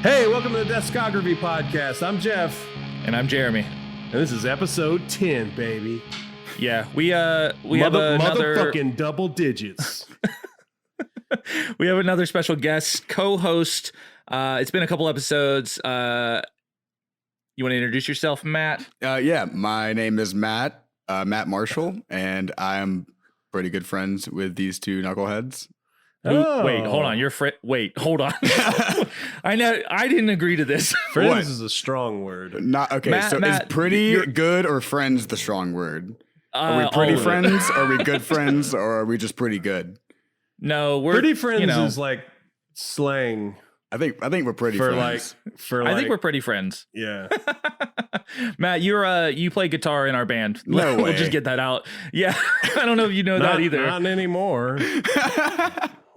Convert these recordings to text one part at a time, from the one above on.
Hey, welcome to the Deathscography podcast. I'm Jeff. And I'm Jeremy. And this is episode 10, baby. Yeah, we have another motherfucking double digits. we have another special guest, co-host. It's been a couple episodes. You want to introduce yourself, Matt? Yeah, my name is Matt Marshall, and I'm pretty good friends with these two knuckleheads. Wait, hold on. Wait, hold on. I didn't agree to this. Friends What? is a strong word. Not okay. Matt, is pretty good or friends the strong word? Are we pretty all of it. friends? Are we good friends? Or are we just pretty good? No, we're Pretty friends you know, is like slang I think we're pretty for friends. I think we're pretty friends. yeah. Matt, you play guitar in our band. No We'll way. just get that out. Yeah, I don't know if you know that either. Not anymore.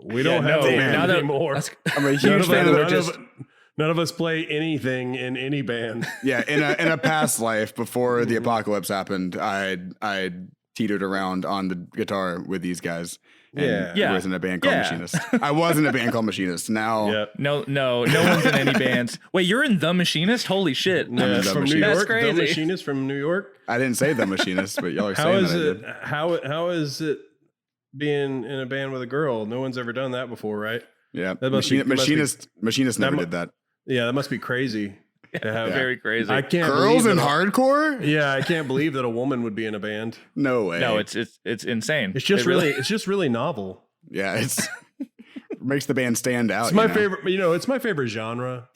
We don't Yeah, have no, a band now that- anymore. I'm a huge fan of None of us play anything in any band. Yeah, in a past life before the apocalypse happened, I teetered around on the guitar with these guys. And Yeah. was in a band called Yeah. Machinist. I was in a band called Machinist. Now, Yep. No one's in any bands. Wait, you're in The Machinist? Holy shit! I'm Yeah, in The from New Machinist. York. That's crazy. The Machinist from New York. I didn't say the Machinist, but y'all are How saying is that I it? did. How is it being in a band with a girl? No one's ever done that before, right? Yeah, That must be- Machinist never mu- did that. Yeah, that must be crazy to have. Very crazy. I can't Girls believe in that hardcore? Yeah, I can't believe that a woman would be in a band. No way. No, it's insane. It's just it's just really novel. yeah, it's makes the band stand out. It's my you know? favorite. It's my favorite genre.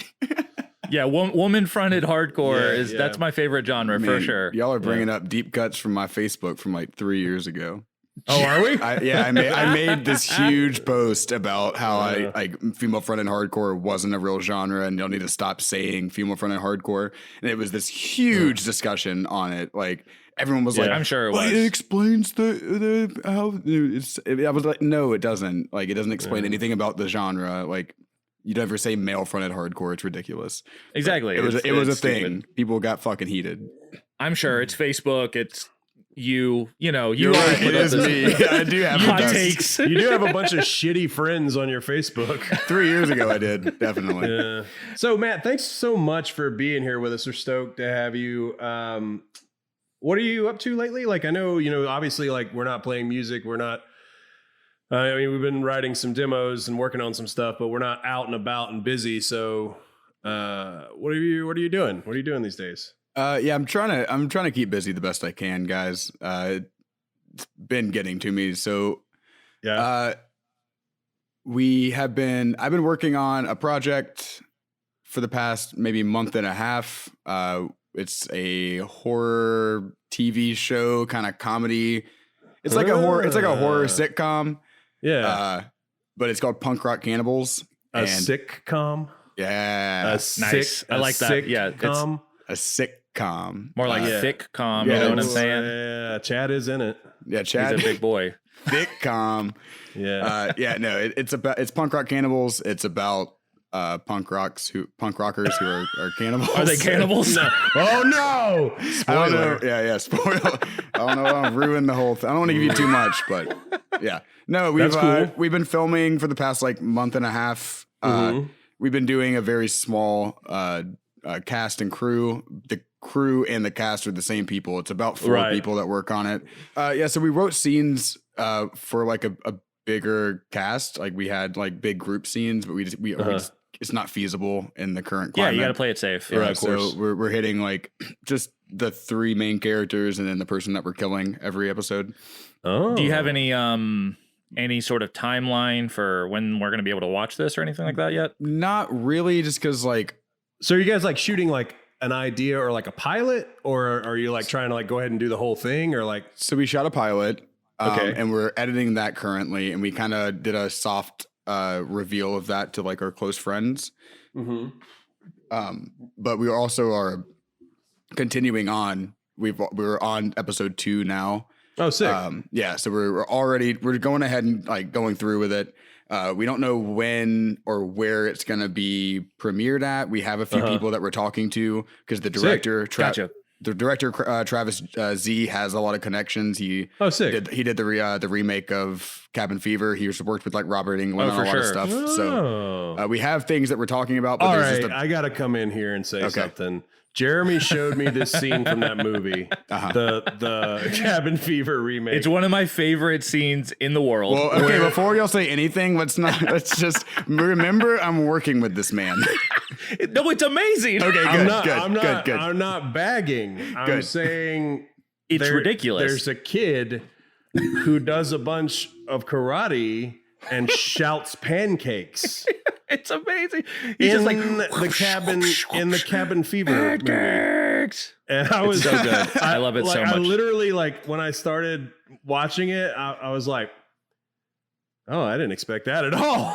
Yeah, woman fronted hardcore Yeah. that's my favorite genre for Man, sure. Y'all are bringing up deep cuts from my Facebook from like 3 years ago. Oh, are we? I made this huge post about how I like female fronted hardcore wasn't a real genre and y'all need to stop saying female fronted hardcore. And it was this huge discussion on it. Like everyone was like, I'm sure it well, was. it explains the how it's. I was like, no, it doesn't. Like it doesn't explain anything about the genre. Like you'd never say male fronted hardcore. It's ridiculous. Exactly. It was It's a thing. stupid. People got fucking heated. I'm sure it's Facebook. It's you know, you You're are right, it is me. I do have hot the best. takes. You do have a bunch of shitty friends on your Facebook. 3 years ago, I did definitely. Yeah. So, Matt, thanks so much for being here with us. We're stoked to have you. What are you up to lately? Like, I know, obviously, like, we're not playing music. We're not. I mean, we've been writing some demos and working on some stuff, but we're not out and about and busy. So, what are you doing? What are you doing these days? Yeah, I'm trying to keep busy the best I can, guys. It's been getting to me. So, Yeah. I've been working on a project for the past maybe month and a half. It's a horror TV show, kind of comedy. It's like a horror sitcom. Yeah. But it's called Punk Rock Cannibals. A and sitcom. yeah, Nice. I like that. Yeah, it's sitcom. a sitcom. more like Yeah. thick com. Yeah, You know what I'm it's- saying? Yeah, Chad is in it. Yeah, He's Chad. a big boy. Sitcom. Yeah. No, it's Punk Rock Cannibals. It's about punk rockers who are cannibals. Are they cannibals? No. Oh no! I don't know. Spoiler. Yeah, spoil. I don't know. I'll ruin the whole thing. I don't want to give you too much, but yeah. No, That's cool. We've been filming for the past like month and a half. We've been doing a very small cast and crew. The crew and the cast are the same people. It's about 4 Right. people that work on it. So we wrote scenes for like a bigger cast. Like we had like big group scenes, but we just it's not feasible in the current Yeah, climate. you got to play it safe. Yeah, of course. so we're hitting like just the 3 main characters and then the person that we're killing every episode. Oh. Do you have any sort of timeline for when we're going to be able to watch this or anything like that yet? Not really, just because like So are you guys like shooting like an idea or like a pilot, or are you like trying to like go ahead and do the whole thing, or like? so we shot a pilot, Okay. and we're editing that currently, and we kind of did a soft reveal of that to like our close friends. But we also are continuing on. We're on episode 2 now. Oh, sick. So we're going ahead and like going through with it. We don't know when or where it's going to be premiered at. We have a few people that we're talking to because the director, Gotcha. the director Travis Z has a lot of connections. He sick. He did the remake of Cabin Fever. He worked with like Robert Englund on a lot of stuff. So we have things that we're talking about. But all right, I got to come in here and say something. Jeremy showed me this scene from that movie, the Cabin Fever remake. It's one of my favorite scenes in the world. Well, okay, before y'all say anything, let's just remember I'm working with this man. No, it's amazing. Okay, good. I'm not bagging. I'm saying it's ridiculous. There's a kid who does a bunch of karate and shouts pancakes. It's amazing. He's just like the Cabin Fever movie. And I was so good. I love it so much. I literally when I started watching it, I was like, oh, I didn't expect that at all.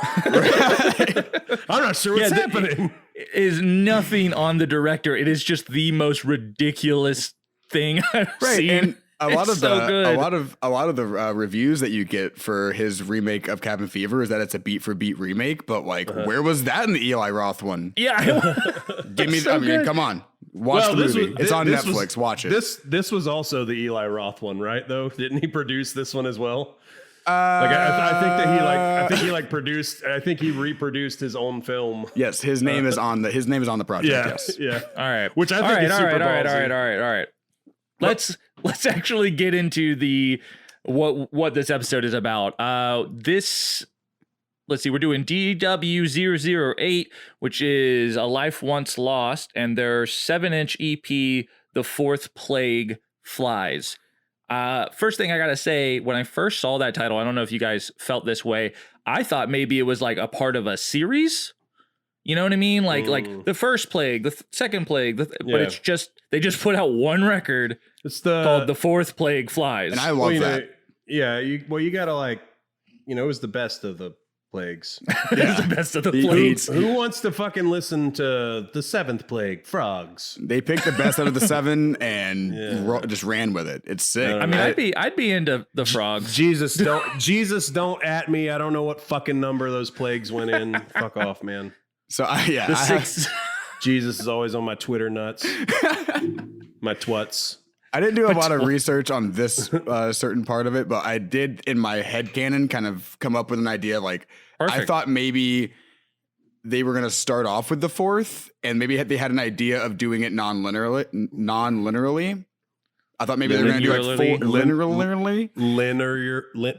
I'm not sure what's happening. It is nothing on the director. It is just the most ridiculous thing I've seen. And a lot of the reviews that you get for his remake of Cabin Fever is that it's a beat for beat remake, but where was that in the Eli Roth one? Yeah, give me. I mean, come on, watch the movie. It's on Netflix. Watch it. This was also the Eli Roth one, right? Though, didn't he produce this one as well? I think that he produced. I think he reproduced his own film. Yes, his name is on the project. Yeah, yes. yeah. All right. Which I think is super ballsy. All right. Let's actually get into the what this episode is about. Let's see, we're doing DW008, which is A Life Once Lost, and their 7-inch EP, The Fourth Plague Flies. First thing I gotta say, when I first saw that title, I don't know if you guys felt this way. I thought maybe it was like a part of a series. You know what I mean? Like the first plague, the second plague, but it's just they just put out one record. It's called The Fourth Plague Flies, and I love that. You gotta it was the best of the plagues. It was the best of the plagues. Who wants to fucking listen to the seventh plague, frogs? They picked the best out of the 7 and just ran with it. It's sick. I mean, I'd be into the frogs. Jesus don't at me. I don't know what fucking number those plagues went in. Fuck off, man. So Jesus is always on my Twitter nuts, my twats. I didn't do a lot of research on this certain part of it, but I did in my headcanon kind of come up with an idea. I thought maybe they were going to start off with the 4th, and maybe they had an idea of doing it non-linearly. I thought maybe they were going to do linearly.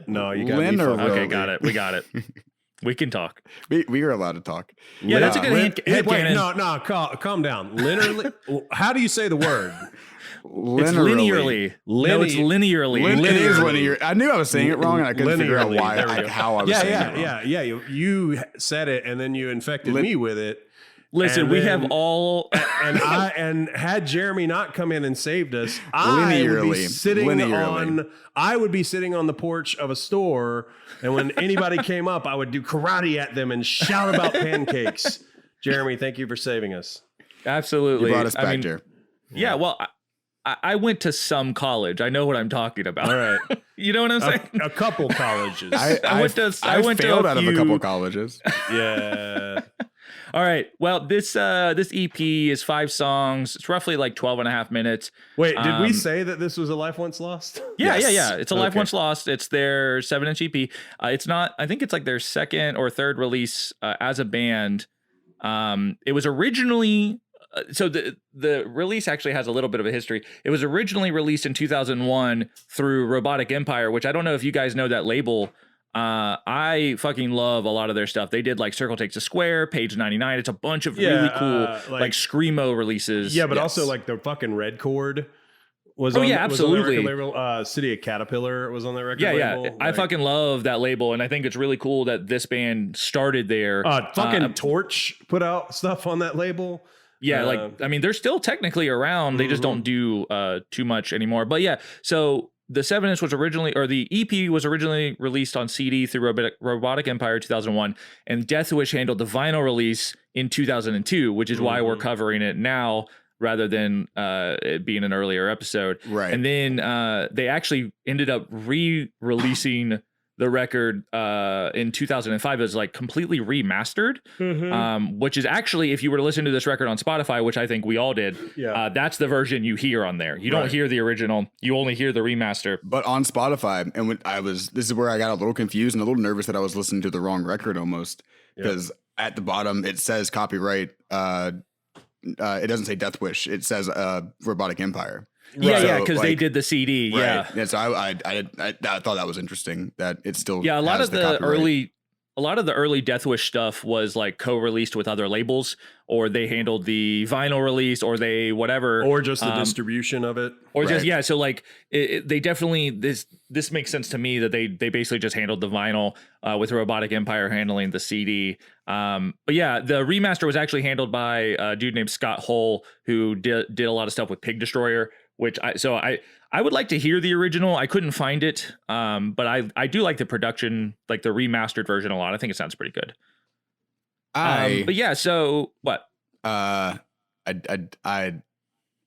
No, you got me. Okay, got it. We got it. We can talk. We are allowed to talk. Yeah, that's a good headcanon. Wait, no, calm down. Linearly. How do you say the word? It's linearly. No, it's linearly. It is linear. I knew I was saying it wrong, and I couldn't figure out how I was saying it wrong. Yeah. You said it, and then you infected me with it. Listen, we have all, and had Jeremy not come in and saved us, I would be sitting on the porch of a store, and when anybody came up, I would do karate at them and shout about pancakes. Jeremy, thank you for saving us. Absolutely, you brought us back, Jer. Yeah, well, I went to some college. I know what I'm talking about. All right, you know what I'm saying? A couple colleges. I failed out of a couple colleges. Yeah. All right. Well, this EP is 5 songs. It's roughly like 12 and a half minutes. Wait, did we say that this was A Life Once Lost? Yeah. It's A Life Once Lost. It's their 7-inch EP. It's not, I think it's like their second or third release as a band. It was originally, so the release actually has a little bit of a history. It was originally released in 2001 through Robotic Empire, which I don't know if you guys know that label. I fucking love a lot of their stuff. They did like Circle Takes a Square, Page 99. It's a bunch of really cool like screamo releases. Yeah, but also like the fucking Red Chord was absolutely. Was on the record label. City of Caterpillar was on that record label. Yeah. I fucking love that label, and I think it's really cool that this band started there. Fucking Torch put out stuff on that label. Yeah, I mean, they're still technically around. They just don't do too much anymore. But yeah, so the 7-inch was originally, or the EP was originally released on CD through Robotic Empire 2001, and Deathwish handled the vinyl release in 2002, which is why we're covering it now rather than it being an earlier episode. Right. And then they actually ended up re-releasing the record in 2005 is like completely remastered, which is actually, if you were to listen to this record on Spotify, which I think we all did, that's the version you hear on there. You don't hear the original, you only hear the remaster. But on Spotify, and this is where I got a little confused and a little nervous that I was listening to the wrong record almost, because at the bottom it says copyright. It doesn't say Deathwish. It says Robotic Empire. Yeah, So, because they did the CD. Right. Yeah. So I thought that was interesting that it's still a lot has of the copyright. early Deathwish stuff was like co-released with other labels, or they handled the vinyl release, or they whatever, or just the distribution of it, or just So like they definitely this makes sense to me that they basically just handled the vinyl with Robotic Empire handling the CD. But yeah, the remaster was actually handled by a dude named Scott Hull, who did a lot of stuff with Pig Destroyer. Which I would like to hear the original. I couldn't find it, but I do like the production, like the remastered version a lot. I think it sounds pretty good. But yeah, so what? And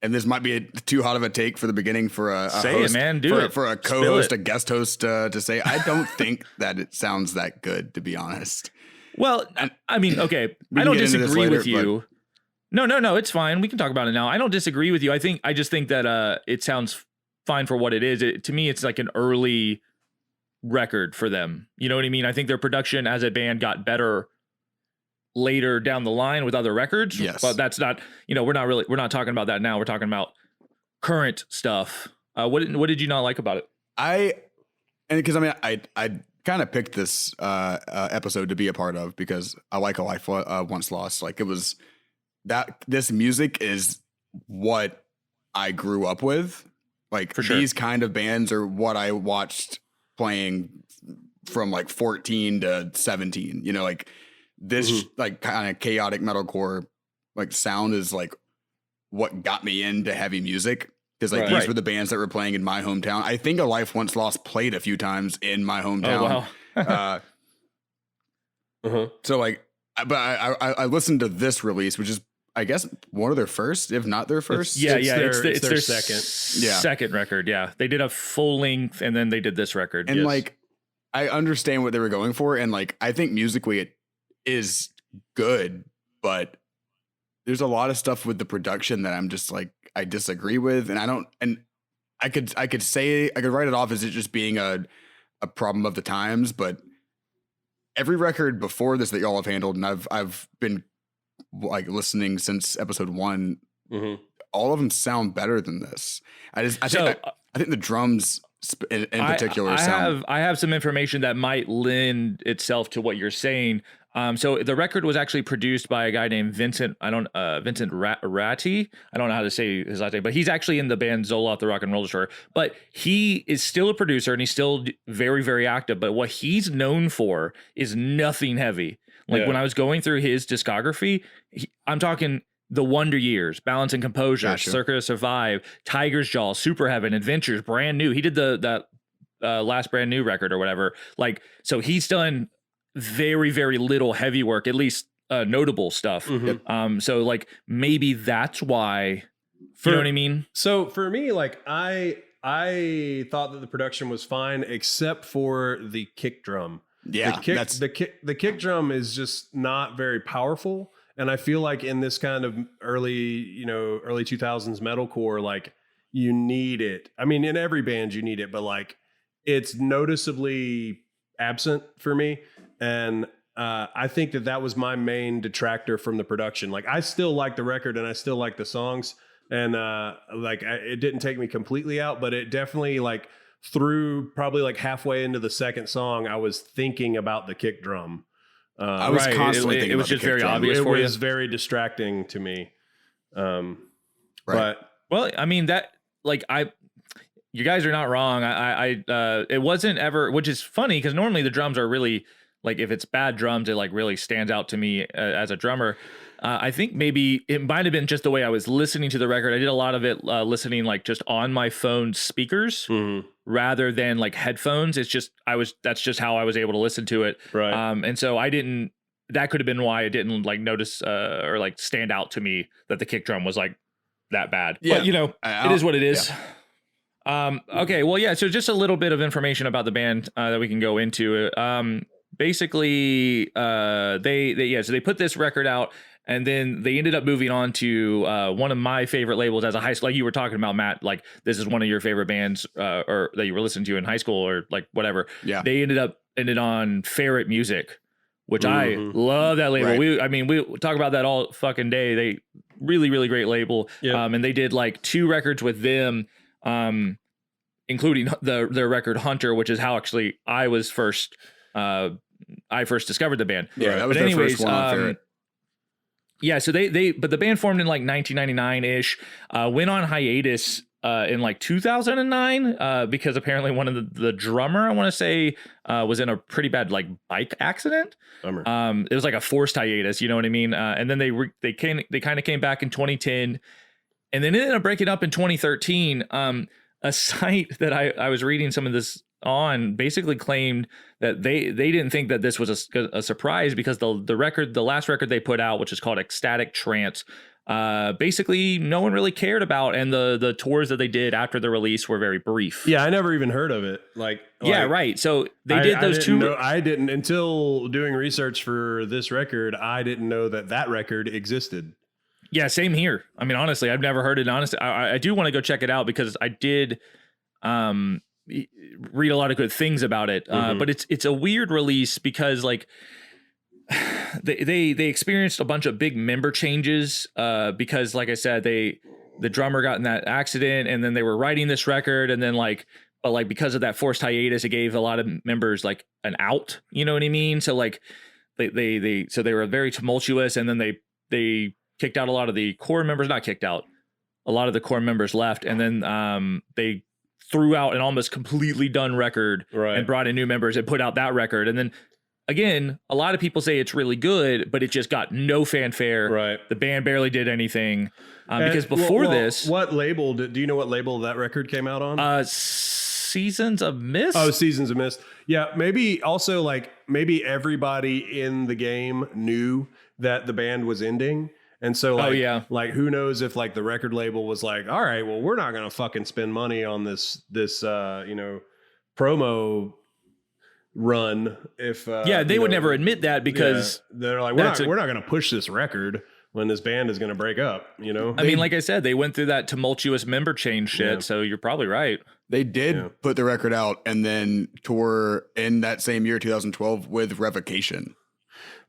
this might be too hot of a take for the beginning for a say host, it, man. Do it for a co-host, a guest host to say. I don't think that it sounds that good, to be honest. Well, I mean, okay, I don't disagree with you. No, it's fine. We can talk about it now. I don't disagree with you. I just think that it sounds fine for what it is. To me, it's like an early record for them. You know what I mean? I think their production as a band got better later down the line with other records. Yes. But that's not, we're not talking about that now. We're talking about current stuff. What did you not like about it? I kind of picked this episode to be a part of because I like A Life Once Lost. Like it was that this music is what I grew up with. Like these kind of bands are what I watched playing from like 14 to 17, like this like kind of chaotic metalcore like sound is like what got me into heavy music. Because like these were the bands that were playing in my hometown. I think A Life Once Lost played a few times in my hometown. Oh, wow. So like, but I listened to this release, which is I guess one of their first, if not their first. It's their second record. Yeah, they did a full length, and then they did this record. And like, I understand what they were going for, and like, I think musically it is good, but there's a lot of stuff with the production that I'm just like I disagree with, and I don't. And I could write it off as it just being a problem of the times, but every record before this that y'all have handled, and I've been like listening since episode 1, all of them sound better than this. I think the drums in particular sound. I have some information that might lend itself to what you're saying. So the record was actually produced by a guy named Vincent Ratti. I don't know how to say his last name, but he's actually in the band Zoloft the Rock and Roll Destroyer. But he is still a producer and he's still very, very active. But what he's known for is nothing heavy. Like when I was going through his discography, I'm talking The Wonder Years, Balance and Composure, Circuit of Survive, Tiger's Jaw, Super Heaven, Adventures, Brand New. He did that last Brand New record or whatever. Like, so he's done very, very little heavy work, at least notable stuff. So like maybe that's why, you know what I mean? So for me, like I thought that the production was fine, except for the kick drum. Yeah, the kick drum is just not very powerful, and I feel like in this kind of early 2000s metalcore, like you need it. I mean, in every band you need it, but like it's noticeably absent for me, and I think that was my main detractor from the production. Like I still like the record and I still like the songs, and it didn't take me completely out, but it definitely like. Through probably like halfway into the second song, I was thinking about the kick drum. I was constantly thinking it was about just very drum. obvious for you. It was very distracting to me. But well, I mean that like you guys are not wrong. It wasn't ever, which is funny because normally the drums are really like if it's bad drums, it like really stands out to me as a drummer. I think maybe it might have been just the way I was listening to the record. I did a lot of it listening like just on my phone speakers rather than like headphones. That's just how I was able to listen to it. Right. And so that could have been why I didn't like notice or like stand out to me that the kick drum was like that bad. Yeah. But it is what it is. Okay, well, yeah. So just a little bit of information about the band that we can go into. Basically, so they put this record out, and then they ended up moving on to one of my favorite labels as a high school. Like you were talking about, Matt. Like this is one of your favorite bands, or that you were listening to in high school, or like whatever. Yeah. They ended on Ferret Music, which I love that label. Right. We talk about that all fucking day. They really, really great label. Yep. And they did like 2 records with them, including their record Hunter, which is how actually I first discovered the band. Yeah, that was their first one on Ferret. Yeah, so but the band formed in like 1999-ish, went on hiatus in like 2009 because apparently one of the drummer, I want to say, was in a pretty bad like bike accident. Bummer. It was like a forced hiatus, you know what I mean? And then they kind of came back in 2010, and then ended up breaking up in 2013. A site that I was reading some of this on basically claimed that they didn't think that this was a surprise because the last record they put out, which is called Ecstatic Trance, basically no one really cared about, and the tours that they did after the release were very brief. Yeah, I never even heard of it. Yeah, right. So they did those two. I didn't until doing research for this record. I didn't know that record existed. Yeah, same here. I mean, honestly, I've never heard it. Honestly, I do want to go check it out because I did read a lot of good things about it. But it's a weird release because like they experienced a bunch of big member changes because like I said, the drummer got in that accident, and then they were writing this record, and then but because of that forced hiatus, it gave a lot of members like an out, you know what I mean? So like they were very tumultuous, and then they kicked out a lot of the core members, not kicked out, a lot of the core members left, and then they threw out an almost completely done record and brought in new members and put out that record. And then again, a lot of people say it's really good, but it just got no fanfare. Right. The band barely did anything because before this, what label do you know what label that record came out on? Seasons of Mist. Oh, Seasons of Mist. Yeah, maybe also maybe everybody in the game knew that the band was ending. And so, who knows if like the record label was like, all right, well, we're not going to fucking spend money on this promo run. If they would never admit that because they're like, we're not going to push this record when this band is going to break up. You know, I mean, like I said, they went through that tumultuous member change shit. Yeah. So you're probably right. They did put the record out and then tour in that same year, 2012, with Revocation.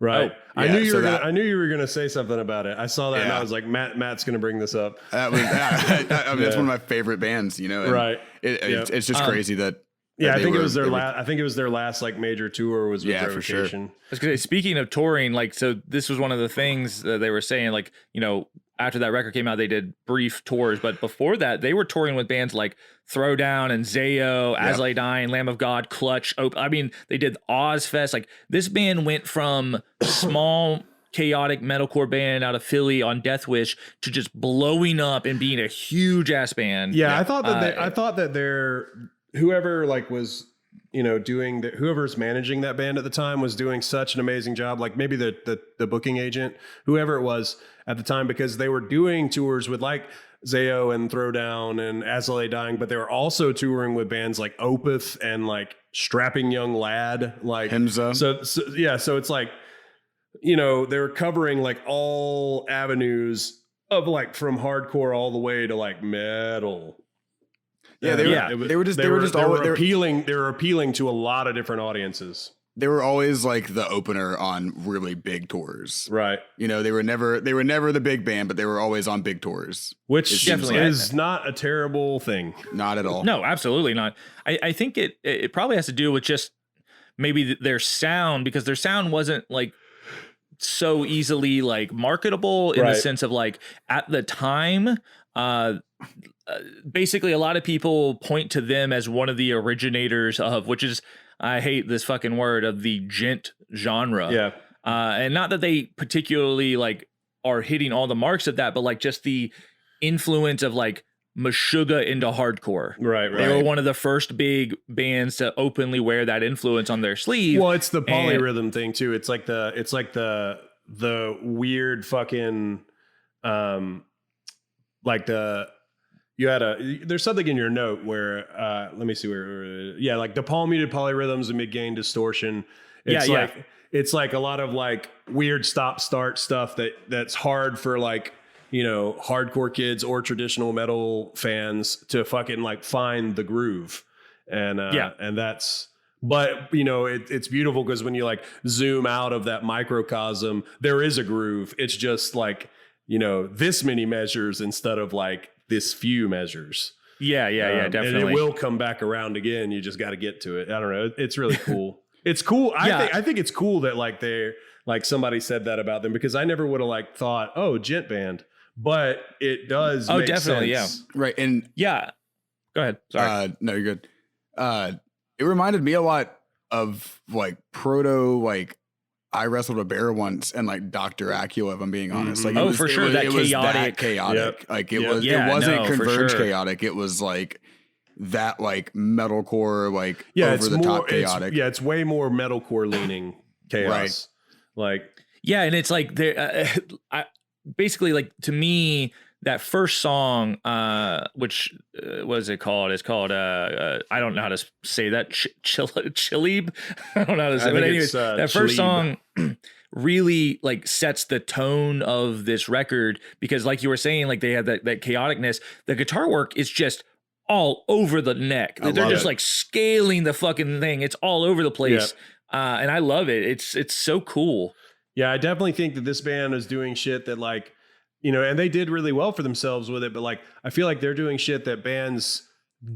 Right. I knew you were gonna say something about it. I saw that and I was like, Matt's gonna bring this up. That was that's one of my favorite bands, you know. Right. It's just crazy that. I think it was their last. I think it was their last like major tour was with Revocation. For sure. I was gonna say, speaking of touring, like, so this was one of the things that they were saying, like, you know, after that record came out, they did brief tours, but before that, they were touring with bands like Throwdown and Zayo, As I Dying, Lamb of God, Clutch. I mean, they did Ozfest. Like, this band went from small, chaotic metalcore band out of Philly on Deathwish to just blowing up and being a huge ass band. Yeah, I thought that they're whoever like was, you know, whoever's managing that band at the time was doing such an amazing job. Like maybe the booking agent, whoever it was at the time, because they were doing tours with like Zayo and Throwdown and As I Dying, but they were also touring with bands like Opeth and like Strapping Young Lad, like Himza. So it's like, you know, they were covering like all avenues of like from hardcore all the way to like metal. Yeah, they were appealing to a lot of different audiences. They were always like the opener on really big tours. Right. You know, they were never the big band, but they were always on big tours. Which is not a terrible thing. Not at all. No, absolutely not. I think it probably has to do with just maybe their sound, because their sound wasn't like so easily like marketable in the sense of like at the time, basically a lot of people point to them as one of the originators of, which is, I hate this fucking word, of the gent genre. Yeah. And not that they particularly like are hitting all the marks of that, but like just the influence of like Meshuggah into hardcore. Right. They were one of the first big bands to openly wear that influence on their sleeve. Well, it's the polyrhythm thing too. It's like the weird fucking like you had there's something in your note where let me see where like the palm muted polyrhythms and mid gain distortion. It's it's like a lot of like weird stop start stuff that's hard for like, hardcore kids or traditional metal fans to fucking like find the groove. And and that's, but it's beautiful because when you like zoom out of that microcosm, there is a groove. It's just like, this many measures instead of like this few measures. Yeah, definitely. And it will come back around again. You just got to get to it. I don't know. It's really cool. It's cool. I think it's cool that like they're like somebody said that about them, because I never would have like thought, oh, gent band, but it does. Oh, make definitely. sense. Right. And yeah, go ahead. Sorry. No, you're good. It reminded me a lot of like proto, like I wrestled a bear once and like Dr. Acula, if I'm being honest. Like, for sure. That chaotic. Chaotic. Like it was, Yeah, it wasn't no, for converge sure. chaotic. It was like that, like metalcore, like It's over the more, top chaotic. It's way more metalcore leaning chaos. Like, Yeah, and it's like there. Basically, like to me, that first song, which what is it called? It's called I don't know how to say that. Chilib. I don't know how to say. But anyways, that first song really like sets the tone of this record, because like you were saying, like they have that chaoticness. The guitar work is just all over the neck. They're just like scaling the fucking thing. It's all over the place. And I love it. It's so cool. Yeah, I definitely think that this band is doing shit that like, and they did really well for themselves with it, but like I feel like they're doing shit that bands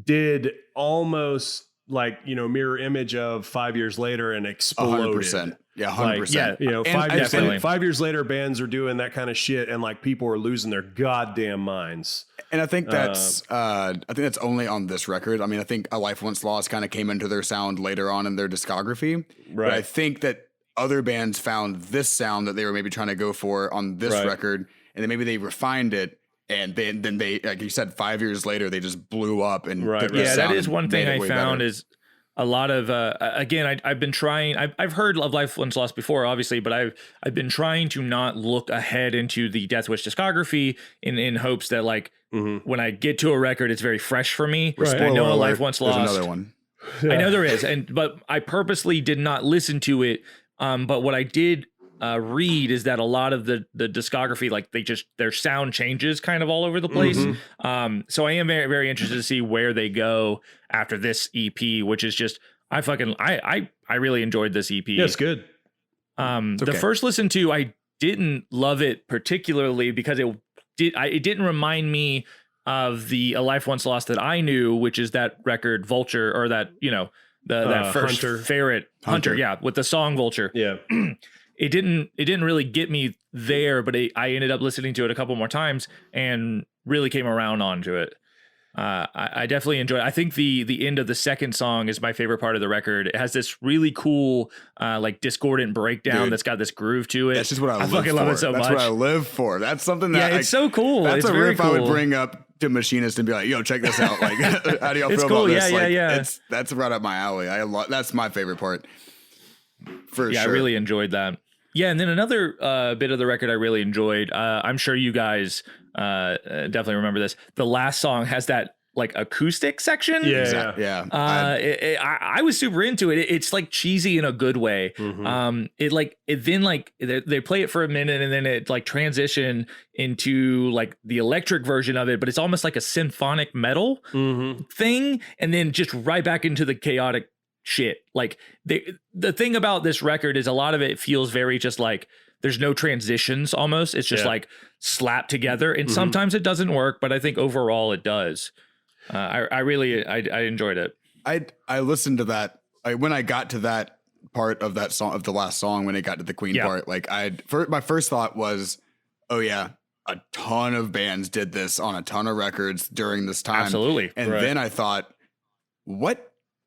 did almost like, mirror image of 5 years later and exploded. 100%. Yeah, 100%. Like, 5 years later, bands are doing that kind of shit, and like people are losing their goddamn minds. And I think that's only on this record. I mean, I think A Life Once Lost kind of came into their sound later on in their discography. Right. But I think that other bands found this sound that they were maybe trying to go for on this record, and then maybe they refined it, and then they, like you said, 5 years later they just blew up and that is one thing I found is a lot of again, I've been trying. I've heard of Life Once Lost before, obviously, but I've been trying to not look ahead into the Deathwish discography in hopes that like when I get to a record, it's very fresh for me. Right. I know A Life Once Lost. There's another one. I know there is, but I purposely did not listen to it. But what I did read is that a lot of the discography, like their sound changes kind of all over the place. So I am very, very interested to see where they go after this EP, which is just, I really enjoyed this EP. Yeah, it's good. The first listen to, I didn't love it particularly because it didn't remind me of the A Life Once Lost that I knew, which is that record Vulture, or that, that first Hunter, yeah, with the song Vulture. Yeah. It didn't really get me there, but I ended up listening to it a couple more times and really came around onto it. I definitely enjoy it. I think the end of the second song is my favorite part of the record. It has this really cool like discordant breakdown that's got this groove to it. That's just what I fucking love it so much. That's what I live for. That's something that it's so cool. That's it's a very riff cool. I would bring up to Machinist and be like, "Yo, check this out! Like, how do y'all feel cool. about this?" Yeah. That's right up my alley. That's my favorite part. For sure. I really enjoyed that. Yeah, and then another bit of the record I really enjoyed. I'm sure you guys definitely remember this. The last song has that like acoustic section. Yeah. I was super into it. It's like cheesy in a good way. They play it for a minute and then it like transition into like the electric version of it, but it's almost like a symphonic metal thing, and then just right back into the chaotic shit. Like the thing about this record is a lot of it feels very just like there's no transitions almost. It's just like slapped together, and sometimes it doesn't work, but I think overall it does. I really enjoyed it. I listened to that when I got to that part of that song, of the last song, when it got to the Queen part. Like my first thought was, oh yeah, a ton of bands did this on a ton of records during this time. Absolutely. And then I thought, what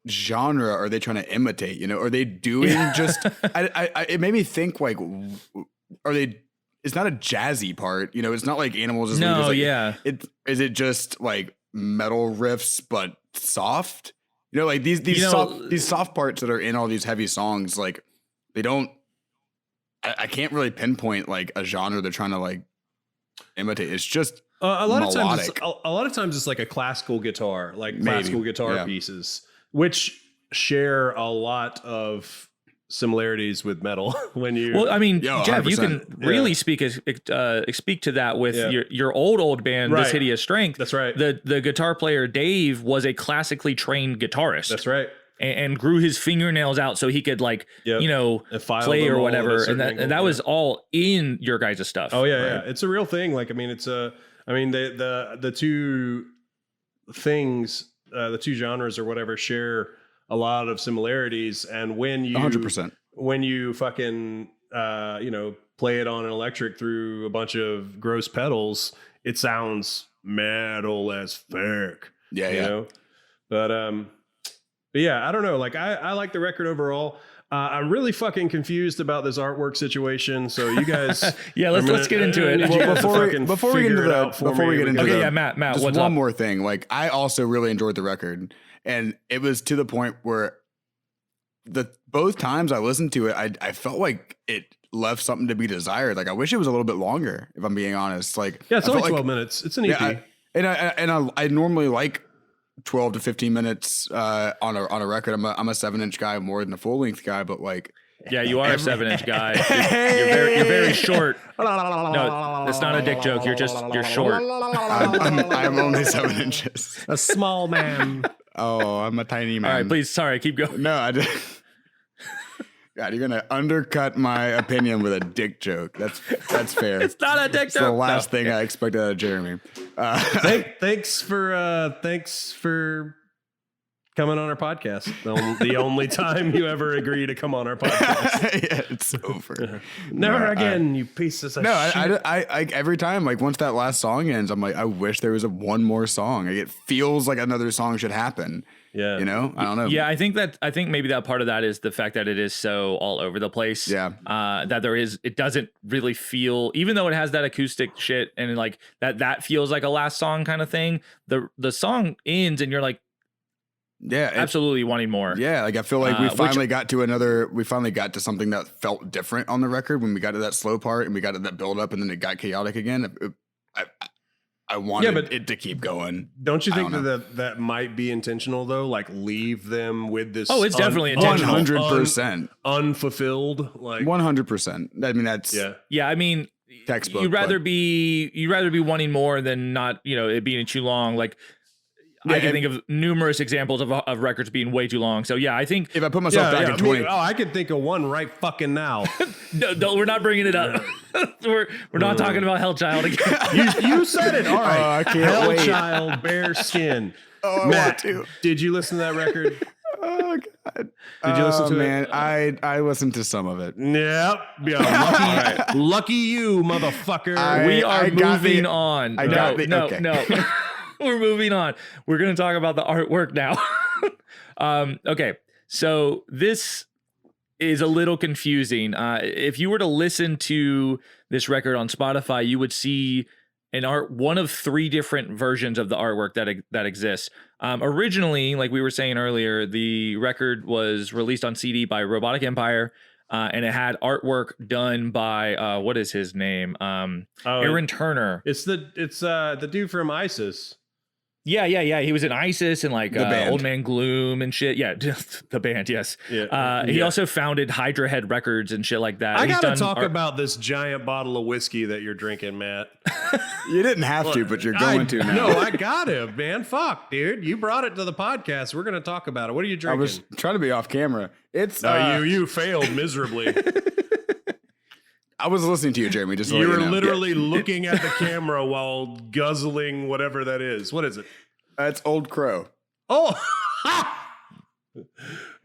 genre are they trying to imitate? Are they doing just? It made me think like, are they? It's not a jazzy part. It's not like Animals. Is it just like metal riffs but soft? Like these soft parts that are in all these heavy songs, like they don't. I can't really pinpoint like a genre they're trying to like imitate. It's just A lot of times, melodic. a lot of times it's like a classical guitar, like Maybe, classical guitar yeah. pieces, which share a lot of similarities with metal. When you, Well, I mean, Yo, Jeff, you can 100%. really speak to that with your old band, Right. This Hideous Strength. That's right. The guitar player Dave was a classically trained guitarist. That's right. And grew his fingernails out so he could Yep. And file play them or all at a whatever. certain And angle, that was all in your guys' stuff. Oh yeah, right? yeah. It's a real thing. Like, I mean, the two things, the two genres or whatever share a lot of similarities. And when you 100%. when you fucking play it on an electric through a bunch of gross pedals, it sounds metal as fuck. Yeah, you yeah. know? But yeah, I don't know. Like, I like the record overall. I'm really fucking confused about this artwork situation. So you guys, Yeah, let's get into it. Well, before we get into Okay, the, yeah, Matt, just what's one up? more thing. Like, I also really enjoyed the record, and it was to the point where both times I listened to it, I felt like it left something to be desired. Like, I wish it was a little bit longer, if I'm being honest. Like, yeah, it's I only felt 12 minutes. It's an EP. I normally like 12 to 15 minutes on a record. I'm a 7-inch guy more than a full length guy, but like, Yeah, you are a 7-inch guy. You're very short. No, that's not a dick joke. You're short. I'm only 7 inches. A small man. Oh, I'm a tiny man. All right, please. Sorry, keep going. No, I didn't. God, you're gonna undercut my opinion with a dick joke. That's fair. It's not a dick It's the joke. last thing I expected out of Jeremy. Thanks for coming on our podcast. The only time you ever agree to come on our podcast. Yeah, it's over. Never again, you pieces of No, shit. I every time, like, once that last song ends, I'm like, I wish there was one more song. Like, it feels like another song should happen. Yeah. You know, I don't know. Yeah, I think maybe that part of that is the fact that it is so all over the place. Yeah. That it doesn't really feel, even though it has that acoustic shit and like that feels like a last song kind of thing. The song ends and you're like, yeah, absolutely wanting more. Yeah, like, I feel like we finally got to something that felt different on the record when we got to that slow part and we got to that build up and then it got chaotic again. I wanted it to keep going. Don't you think that might be intentional though? Like, leave them with this. Oh, it's definitely intentional. 100%. Unfulfilled. Like, 100%. I mean, that's Yeah. I mean, textbook. you'd rather be wanting more than not, it being too long. Like, I can think of numerous examples of records being way too long. So yeah, I think if I put myself back in 20, I can think of one right fucking now. no, we're not bringing it up. we're not talking about Hellchild again. You said it. All right. I can't wait. Hellchild, Bare Skin. Oh, Matt, I want to. Did you listen to that record? Oh God! Did you listen to man, it? I listened to some of it. Yep. Yeah, lucky you, motherfucker. We are moving on. Okay. No. We're moving on. We're going to talk about the artwork now. Okay, so this is a little confusing. If you were to listen to this record on Spotify, you would see one of 3 different versions of the artwork that exists. Originally, like we were saying earlier, the record was released on CD by Robotic Empire, and it had artwork done by what is his name? Aaron Turner. It's the dude from ISIS. Yeah. He was in ISIS and like band. Old Man Gloom and shit. Yeah, the band. Yes. Yeah. He also founded Hydra Head Records and shit like that. I gotta talk about this giant bottle of whiskey that you're drinking, Matt. You didn't have to, but you're going to now. No, I got it, man. Fuck, dude. You brought it to the podcast. We're gonna talk about it. What are you I drinking? was trying to be off camera. It's you failed miserably. I was listening to you, Jeremy. Just to You let were know. literally looking at the camera while guzzling whatever that is. What is it? It's Old Crow. Oh,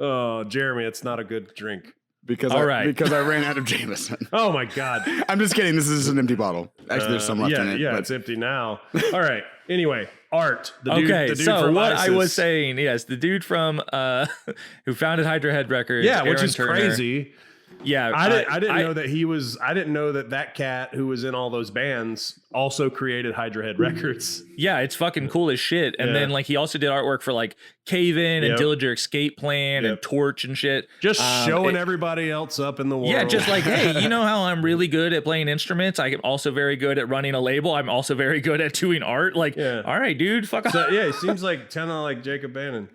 oh, Jeremy, it's not a good drink. Because All I right. ran out of Jameson. Oh my God. I'm just kidding. This is just an empty bottle. Actually, there's some left in it. Yeah, but it's empty now. All right. Anyway, Art. The dude So from what ISIS. I was saying, yes, the dude from who founded Hydra Head Records. Yeah, which Aaron is Turner. crazy. Yeah, I didn't know that he was. I didn't know that cat who was in all those bands also created Hydra Head Records. Yeah, it's fucking cool as shit. And then like he also did artwork for like Cave In and Dillinger Escape Plan and Torch and shit. Just showing everybody else up in the world. Yeah, just like, hey, you know how I'm really good at playing instruments? I'm also very good at running a label. I'm also very good at doing art. Like, all right, dude, fuck off. Yeah, he seems like kind of like Jacob Bannon.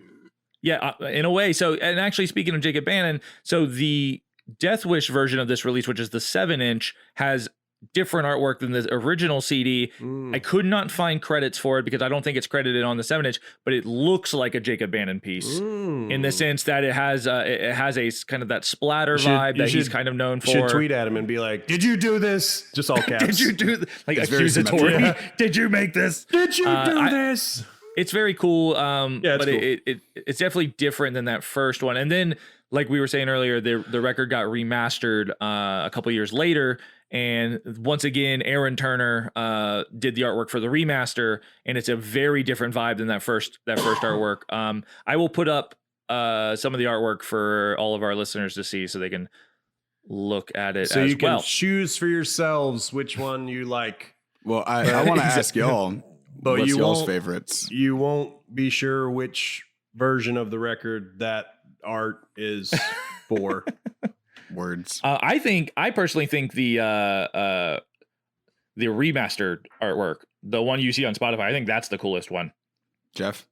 Yeah, in a way. So, and actually speaking of Jacob Bannon, so the Deathwish version of this release, which is the 7-inch, has different artwork than the original CD. I could not find credits for it because I don't think it's credited on the 7-inch, but it looks like a Jacob Bannon piece in the sense that it has a kind of that splatter vibe that he's kind of known for. You should tweet at him and be like, "Did you do this?" Just all caps. Did you do like accusatory? Did you make this? Did you do this? It's very cool. But cool. It's definitely different than that first one. And then, like we were saying earlier, the record got remastered a couple years later. And once again, Aaron Turner did the artwork for the remaster, and it's a very different vibe than that first artwork. I will put up some of the artwork for all of our listeners to see, so they can look at it. So as you can well. choose for yourselves which one you like. Well, I want to ask y'all, but what's you y'all's favorites? You won't be sure which version of the record that art is for. Words. I personally think the remastered artwork, the one you see on Spotify, I think that's the coolest one. Jeff?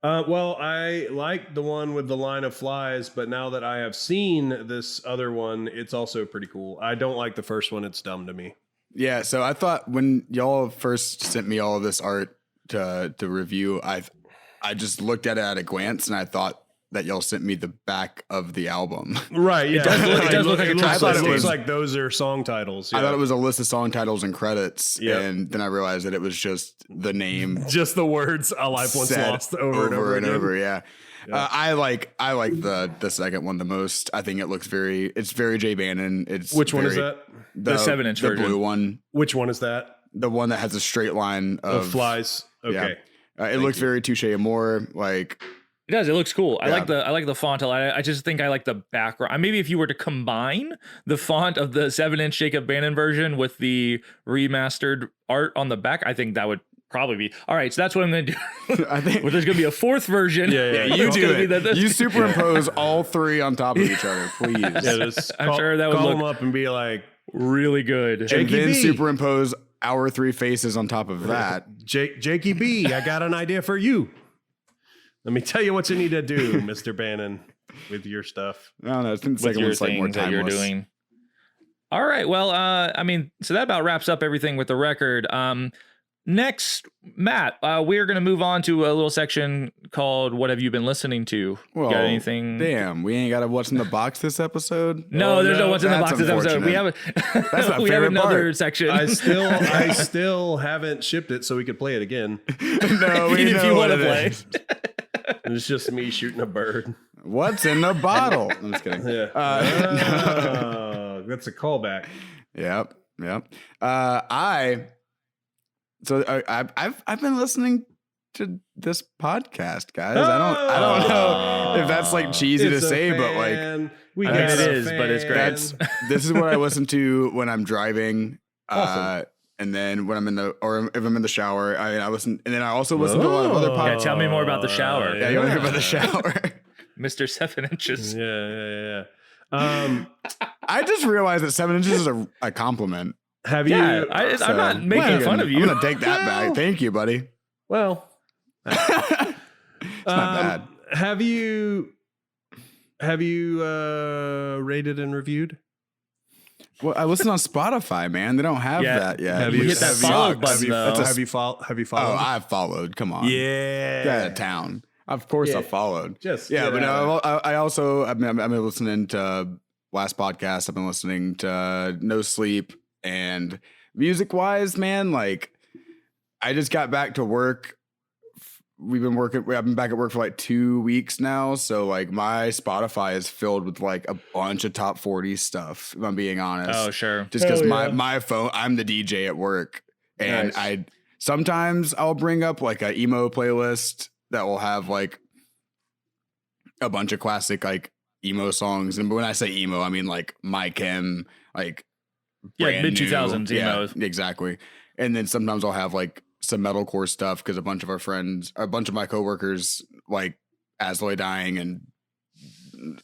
Well, I like the one with the line of flies, but now that I have seen this other one, it's also pretty cool. I don't like the first one. It's dumb to me. Yeah, so I thought when y'all first sent me all of this art to review, I just looked at it at a glance and I thought that y'all sent me the back of the album. Right, yeah. It does look like a track It looks listing. like those are song titles. Yeah. I thought it was a list of song titles and credits, Yep. and then I realized that it was just the name. Just the words "A Life Once said Lost" over and over again. Yeah. I like the second one the most. I think it's very Jay Bannon. It's Which one is that? The 7-inch the version. blue one, Which one is that? the one that has a straight line Of of flies. Okay. Yeah. It looks very Touche Amore. Like It does. It looks cool. I Yeah. like the font a lot. I just think I like the background. Maybe if you were to combine the font of the 7-inch Jacob Bannon version with the remastered art on the back, I think that would probably be all right. So that's what I'm going to do. I think Well, there's going to be a fourth version. Yeah, you It's do gonna be it. You superimpose all three on top of each other, please. Yeah, just I'm sure that would call look them up and be like, really good. And Jakey then B. superimpose our three faces on top of that. Jakey B, I got an idea for you. Let me tell you what you need to do, Mr. Bannon, with your stuff. I don't know. I think the With second your one's like more things that timeless. you're doing. All right. Well, I mean, so that about wraps up everything with the record. Next, Matt, we're going to move on to a little section called "What Have You Been Listening To?" Well, Got anything? Damn, we ain't got a what's in the box this episode. No, there's no what's in the That's box this episode. We have unfortunate. That's my we have favorite another part. section. I still haven't shipped it so we could play it again. No, we if know you what want to it play. is. It's just me shooting a bird. What's in the bottle? I'm just kidding. Yeah. That's a callback. Yep. I've been listening to this podcast, guys. I don't know if that's like cheesy to It's a say, but like fan. We I mean, got it a is, but it's great. fan. this is what I listen to when I'm driving. Awesome. And then when I'm if I'm in the shower, I listen, and then I also listen to a lot of other Yeah, podcasts. tell me more about the shower. Yeah, you want to hear about the shower? Mr. 7 Inches. Yeah. I just realized that 7 inches is a compliment. Have Yeah, you? I'm not making fun of you. I'm gonna take that back. Thank you, buddy. Well, It's not bad. Have you rated and reviewed? Well, I listen on Spotify, man. They don't have Yeah. that yet. Have you you hit that have you- follow have button, you- though? Have you followed? Have you Oh, followed? I've followed. Come on. Yeah. Get out of town. Of course, Yeah. I followed. Just Yeah, get but out of no, I also I've been listening to last podcast. I've been listening to No Sleep, and music wise, man, like I just got back to work. I've been back at work for like 2 weeks now, so like my Spotify is filled with like a bunch of top 40 stuff. If I'm being honest, Oh, sure. just because Hell yeah. my phone, I'm the DJ at work, and Nice. sometimes I'll bring up like a emo playlist that will have like a bunch of classic like emo songs. And when I say emo, I mean like My Chem, like Yeah, mid 2000s emo. Yeah, exactly. And then sometimes I'll have like some metalcore stuff because a bunch of my coworkers like Asloy Dying and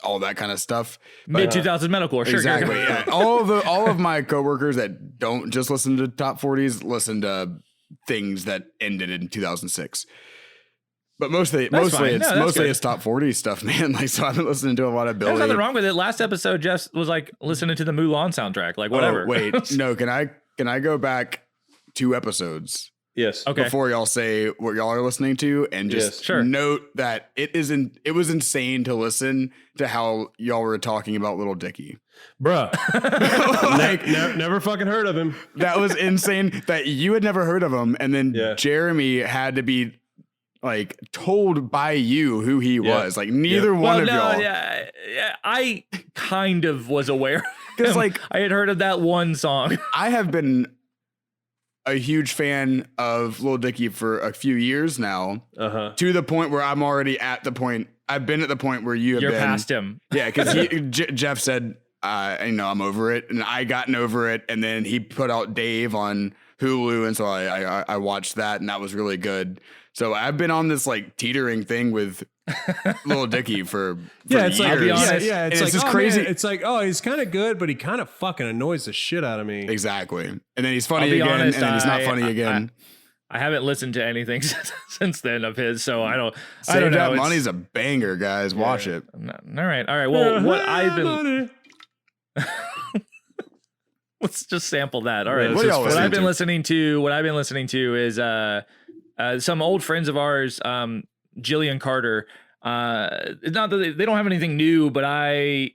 all that kind of stuff. Mid 2000s metalcore, sure. Exactly. Yeah. All of my coworkers that don't just listen to top 40s listen to things that ended in 2006. But mostly it's top 40 stuff, man. Like, so I've been listening to a lot of Billy. There's nothing wrong with it. Last episode, Jeff was like listening to the Mulan soundtrack, like whatever. Oh, wait, no. Can I go back 2 episodes? Yes. Okay. Before y'all say what y'all are listening to, and just note that it was insane to listen to how y'all were talking about Little Dicky. Bruh. Like, never fucking heard of him. That was insane that you had never heard of him. And then Jeremy had to be like told by you who he was. Like neither one of y'all. Yeah, I kind of was aware. Because like I had heard of that one song. I have been a huge fan of Lil Dicky for a few years now, to the point where I'm already at the point. I've been at the point where you're past him. Yeah, because Jeff said, I'm over it, and I gotten over it, and then he put out Dave on Hulu, and so I watched that, and that was really good. So I've been on this like teetering thing with Lil Dicky for it's years. like, I'll be honest. it's like, just oh, crazy. Man, it's like, oh, he's kind of good, but he kind of fucking annoys the shit out of me. Exactly. And then he's funny I'll be again, honest, and then he's not funny again. I haven't listened to anything since then of his, so I don't Save know. That Money's a banger, guys. Watch it. All right. Well, what I've been let's just sample that. All right. What I've been listening to is some old friends of ours, Jillian Carter. It's not that they don't have anything new, but I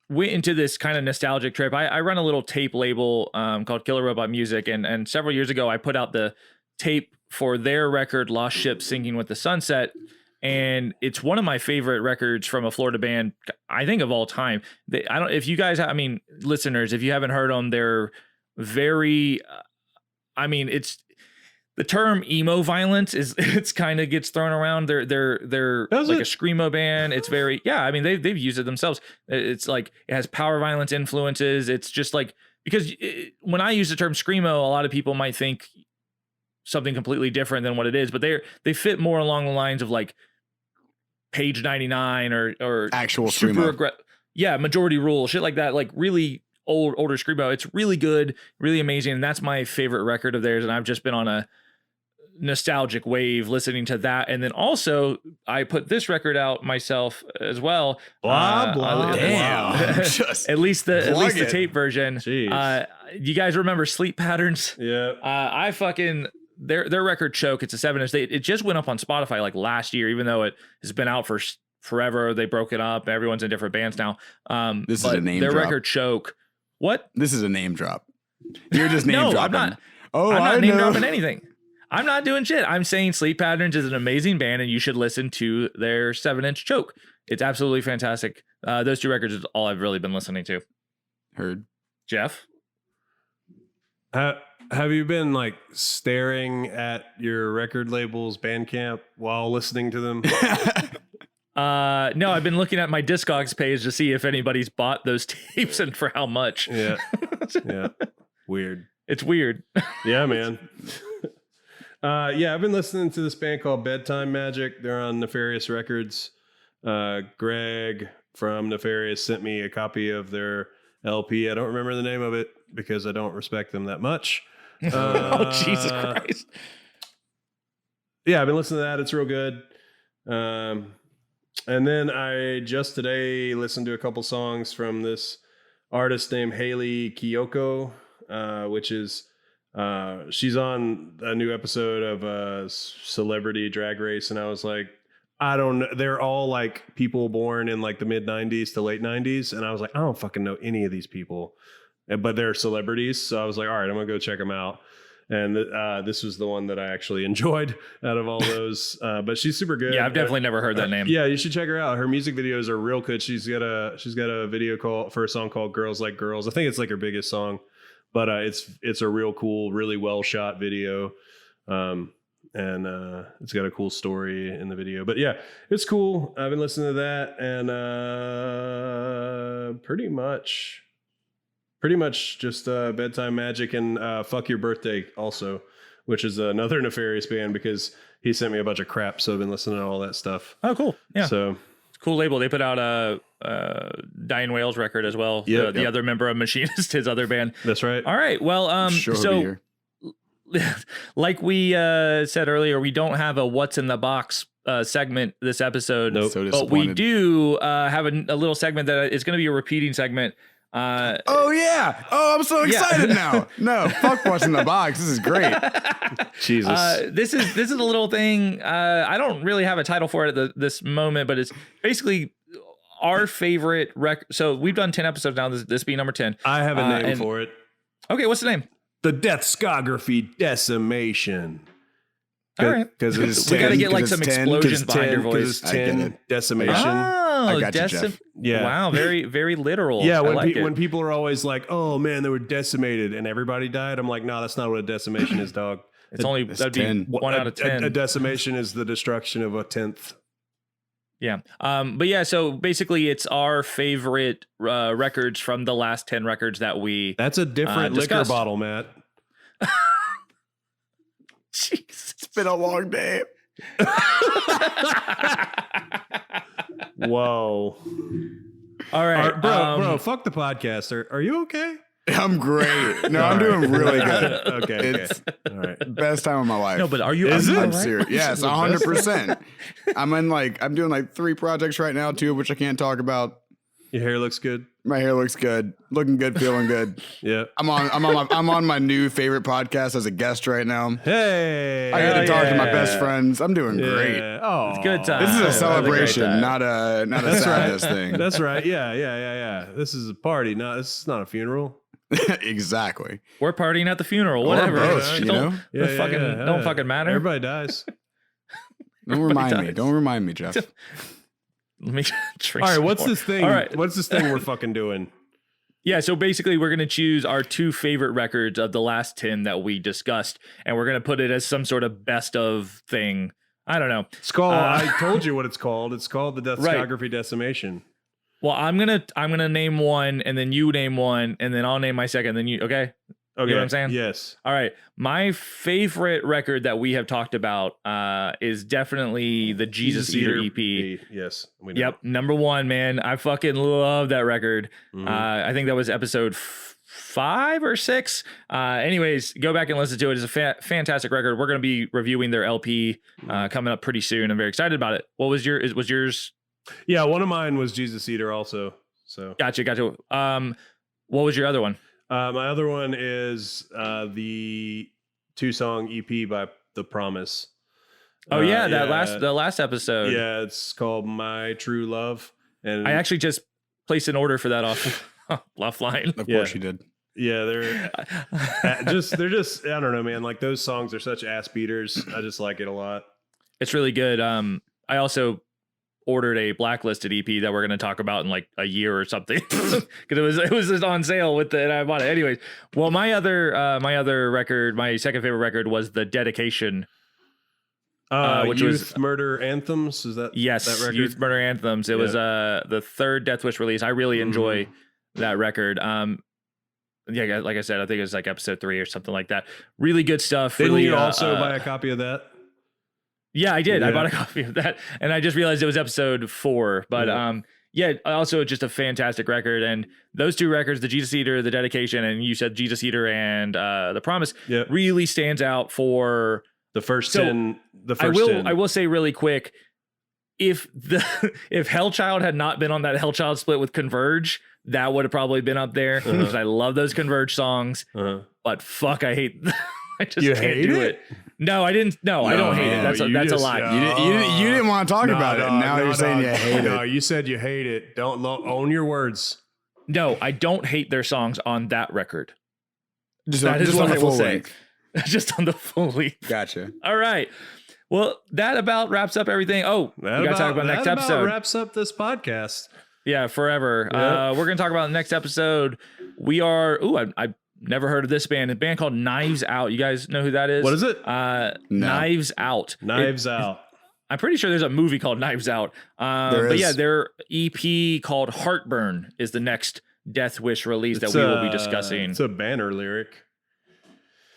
went into this kind of nostalgic trip. I run a little tape label called Killer Robot Music, and several years ago I put out the tape for their record Lost Ship Sinking with the Sunset, and it's one of my favorite records from a Florida band, I think, of all time. If you guys, listeners, if you haven't heard them, they're very, it's the term emo violence it's kind of gets thrown around. They're like a screamo band. It's very, they've used it themselves. It's like, it has power violence influences. It's just like, because when I use the term screamo, a lot of people might think something completely different than what it is, but they fit more along the lines of like Page 99 or actual screamo. Majority Rule, shit like that, like really older screamo. It's really good, really amazing, and that's my favorite record of theirs, and I've just been on a nostalgic wave listening to that. And then also I put this record out myself as well. Damn. At least the tape version. Jeez. You guys remember Sleep Patterns? Yeah. I fucking their record Choke, it's a 7-inch. It just went up on Spotify like last year, even though it has been out for forever. They broke it up. Everyone's in different bands now. This is a name their drop. Record Choke. What? This is a name drop. You're just name dropping. I'm not. Oh, I'm not I name know. dropping anything. I'm not doing shit. I'm saying Sleep Patterns is an amazing band, and you should listen to their 7-inch Choke. It's absolutely fantastic. Those 2 records is all I've really been listening to. Heard. Jeff? Have you been like staring at your record label's Bandcamp while listening to them? No, I've been looking at my Discogs page to see if anybody's bought those tapes and for how much. Yeah. Yeah. Weird. It's weird. Yeah, man. I've been listening to this band called Bedtime Magic. They're on Nefarious Records. Greg from Nefarious sent me a copy of their LP. I don't remember the name of it because I don't respect them that much. Oh, Jesus Christ. Yeah, I've been listening to that. It's real good. And then I just today listened to a couple songs from this artist named Haley Kiyoko, which is she's on a new episode of Celebrity Drag Race, and I was like, I don't know. They're all like people born in like the mid 90s to late 90s, and I was like, I don't fucking know any of these people, but they're celebrities. So I was like, all right, I'm gonna go check them out. And this was the one that I actually enjoyed out of all those. But she's super good. Yeah, I've definitely never heard that name. Yeah, you should check her out. Her music videos are real good. She's got a video for a song called "Girls Like Girls." I think it's like her biggest song, but it's a real cool, really well shot video. And and it's got a cool story in the video. But yeah, it's cool. I've been listening to that, and pretty much just Bedtime Magic and Fuck Your Birthday also, which is another Nefarious band because he sent me a bunch of crap, so I've been listening to all that stuff. Oh, cool. Yeah. So cool label. They put out a Dying Whales record as well. Yep, the other member of Machinist, his other band. That's right. All right. Well, so like we said earlier, we don't have a What's in the Box segment this episode. Nope. So but we do have a little segment that is going to be a repeating segment. Oh yeah! Oh, I'm so excited now. No, fuck What's in the Box. This is great. Jesus. This is a little thing. I don't really have a title for it at this moment, but it's basically our favorite record. So we've done 10 episodes now. This being number 10. I have a name for it. Okay, what's the name? The Deathscography Decimation. All right. Because it's We got to 10, get like 'cause some it's 10, explosions 'cause behind your 'cause voice. it's I get 10 it. Decimation. Oh, I got you, Jeff. Yeah. Wow, very, very literal. Yeah, I like it. when people are always like, "Oh man, they were decimated and everybody died," I'm like, "No, that's not what a decimation is, dog. It's only that'd be 10. 1 out of 10. A decimation is the destruction of a tenth." Yeah. But yeah, so basically it's our favorite records from the last 10 records that we That's a different liquor discussed. bottle, Matt. Jeez. It's been a long day. Whoa, All right, bro, fuck the podcast. Are you okay? I'm great. No, I'm doing really good. Okay, It's all right. best time of my life. No, but are you? Is it? I'm all right? serious. Yes, 100%. I'm doing like 3 projects right now, 2 of which I can't talk about. Your hair looks good. My hair looks good, looking good, feeling good. Yeah. I'm on my new favorite podcast as a guest right now. Hey, I get to talk to my yeah. best friends. I'm doing great. Oh, It's good time. This is a That's a great celebration, time. not a That's sadness right. thing. That's right. Yeah. This is a party. This is not a funeral. Exactly. We're partying at the funeral. Whatever. both, you know? Don't fucking matter. Everybody dies. Don't remind me. does. Don't remind me, Jeff. Let me drink All right, some what's more. this thing? All right. What's this thing we're fucking doing? Yeah, so basically we're going to choose our 2 favorite records of the last 10 that we discussed, and we're going to put it as some sort of best of thing. I don't know. It's called. I told you what it's called. It's called the Right. Deathscography Decimation. Well, I'm gonna name one, and then you name one, and then I'll name my second. Then you, okay? Okay, You know what I'm saying? Yes. All right. My favorite record that we have talked about is definitely the Jesus Eater EP. Yes. We know. Yep, number 1, man. I fucking love that record. Mhm. I think that was episode 5 or 6. Anyways, go back and listen to it. It's a fantastic record. We're going to be reviewing their LP coming up pretty soon. I'm very excited about it. What was was yours? Yeah, one of mine was Jesus Eater also. So Gotcha. What was your other one? my other one is the 2-song EP by The Promise. Oh yeah, the last episode. Yeah, it's called My True Love, and I actually just placed an order for that off offline. Of Yeah. course you did. yeah, they're just I don't know, man. Like those songs are such ass beaters. I just like it a lot. It's really good. I also ordered a blacklisted EP that we're going to talk about in like a year or something because it was just on sale with it and I bought it anyways. Well, my other record, my second favorite record was the Dedication, which Youth was Murder Anthems. Is that that record? Youth Murder Anthems. It was the 3rd Deathwish release. I really enjoy that record. Yeah, like I said, I think it was like episode 3 or something like that. Really good stuff. Didn't really, you also buy a copy of that? Yeah, I did. Yeah. I bought a copy of that, and I just realized it was episode 4. But yeah, also just a fantastic record. And those 2 records, the Jesus Eater, the Dedication, and you said Jesus Eater and the Promise, Yep. really stands out for The first So, 10. The first 10. I will say really quick, if Hellchild had not been on that Hellchild split with Converge, that would have probably been up there. Because I love those Converge songs, but fuck, I hate. I just You can't hate do it? it. No, I didn't. No, I don't hate it. That's you a just- lie. You didn't want to talk about it, and now you're saying you hate No, it. you said you hate it. Don't own your words. No, I don't hate their songs on that record. Just, That is just what on the I will full say. length. Just on the full length. Gotcha. All right. Well, that about wraps up everything. Oh, we got to talk about next that episode. About wraps up this podcast. Yeah, forever. Yeah. We're going to talk about the next episode. We are. Ooh, I Never heard of this band. A band called Knives Out. You guys know who that is? What is it? Knives Out. Knives Out. I'm pretty sure there's a movie called Knives Out. But yeah, their EP called Heartburn is the next Deathwish release that we will be discussing. It's a banner lyric.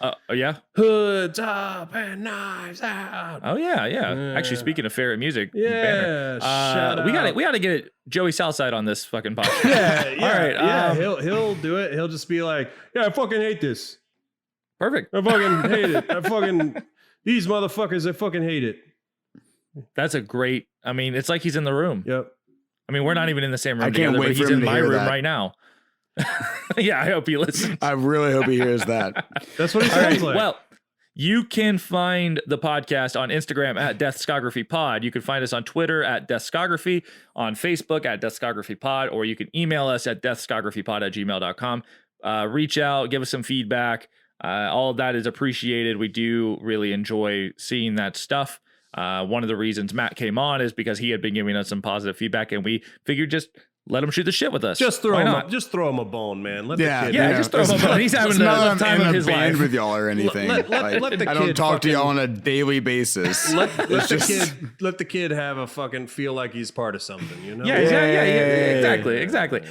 Oh yeah, hoods up and knives out. Oh yeah. Actually, speaking of favorite music, yeah, banner. We gotta get Joey Southside on this fucking podcast. yeah. All right. Yeah, he'll do it. He'll just be like, yeah, I fucking hate this. Perfect. I fucking hate it. These motherfuckers, I fucking hate it. That's a great. I mean, it's like he's in the room. Yep. I mean, we're not even in the same room I can't together, wait but for he's him in to my hear room that. right now. Yeah, I hope he listens. I really hope he hears that. That's what it sounds like. Well, you can find the podcast on Instagram at Deathscography Pod. You can find us on Twitter at Deathscography, on Facebook at Deathscography Pod, or you can email us at deathscographypod@gmail.com. Reach out, give us some feedback. All of that is appreciated. We do really enjoy seeing that stuff. One of the reasons Matt came on is because he had been giving us some positive feedback, and we figured just let him shoot the shit with us. Just throw him a bone, man. Let the kid. Yeah, just throw him a bone. He's having the time of his band life with y'all or anything. Let the I don't kid talk to y'all on a daily basis. Let the kid have a fucking feel like he's part of something, you know? Yeah, exactly.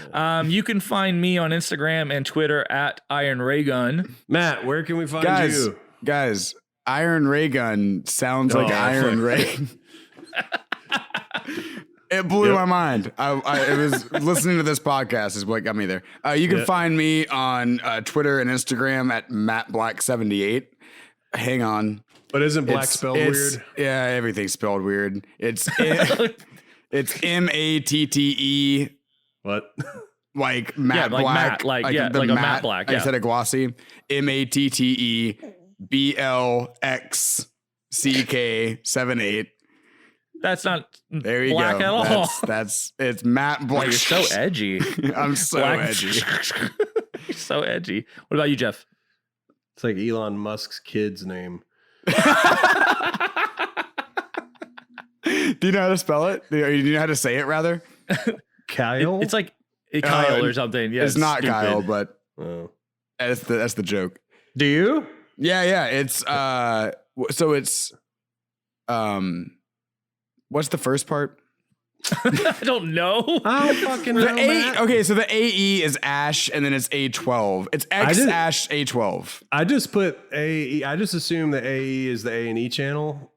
You can find me on Instagram and Twitter at Iron Raygun. Matt, where can we find you? Guys, Iron Ray Gun sounds like Iron Ray. It blew my mind. I was listening to this podcast is what got me there. You can find me on Twitter and Instagram at MattBlack78. Hang on. But isn't Black spelled weird? Yeah, everything's spelled weird. It's MATTE. What? Like Matt like Black. Matt, like a Matt Black. I said a glossy. MATTEBLXCK78. That's not there you black go. at all. It's Matt Black. You're so edgy. I'm so edgy. You're so edgy. What about you, Jeff? It's like Elon Musk's kid's name. Do you know how to spell it? Do you know how to say it rather? Kyle? It's like Kyle or something. Yeah, it's not stupid. Kyle, but Oh. that's the joke. Do you? Yeah. It's so it's what's the first part? I don't know. I don't fucking know, Matt. Okay, so the AE is Ash, and then it's A12. It's X Ash A12. I just put AE. I just assume the AE is the A&E channel.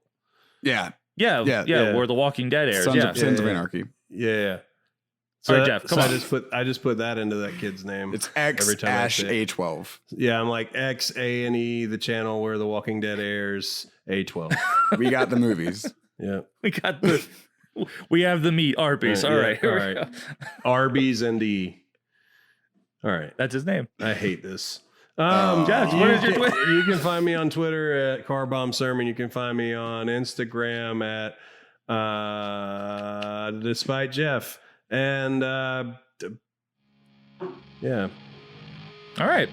Yeah. Yeah. Where The Walking Dead airs. Sons of Anarchy. Yeah. So right, Jeff, come on. I just put that into that kid's name. It's X every time Ash A12. Yeah, I'm like X A&E, the channel where The Walking Dead airs. A12. We got the movies. Yeah. We have the meat, Arby's. All right. Arby's and E. All right. That's his name. I hate this. Josh, what is your Twitter? You can find me on Twitter at Car Bomb Sermon. You can find me on Instagram at Despite Jeff. And yeah. All right.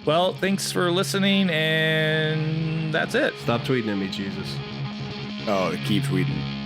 Well, thanks for listening, and that's it. Stop tweeting at me, Jesus. Oh, keep tweeting.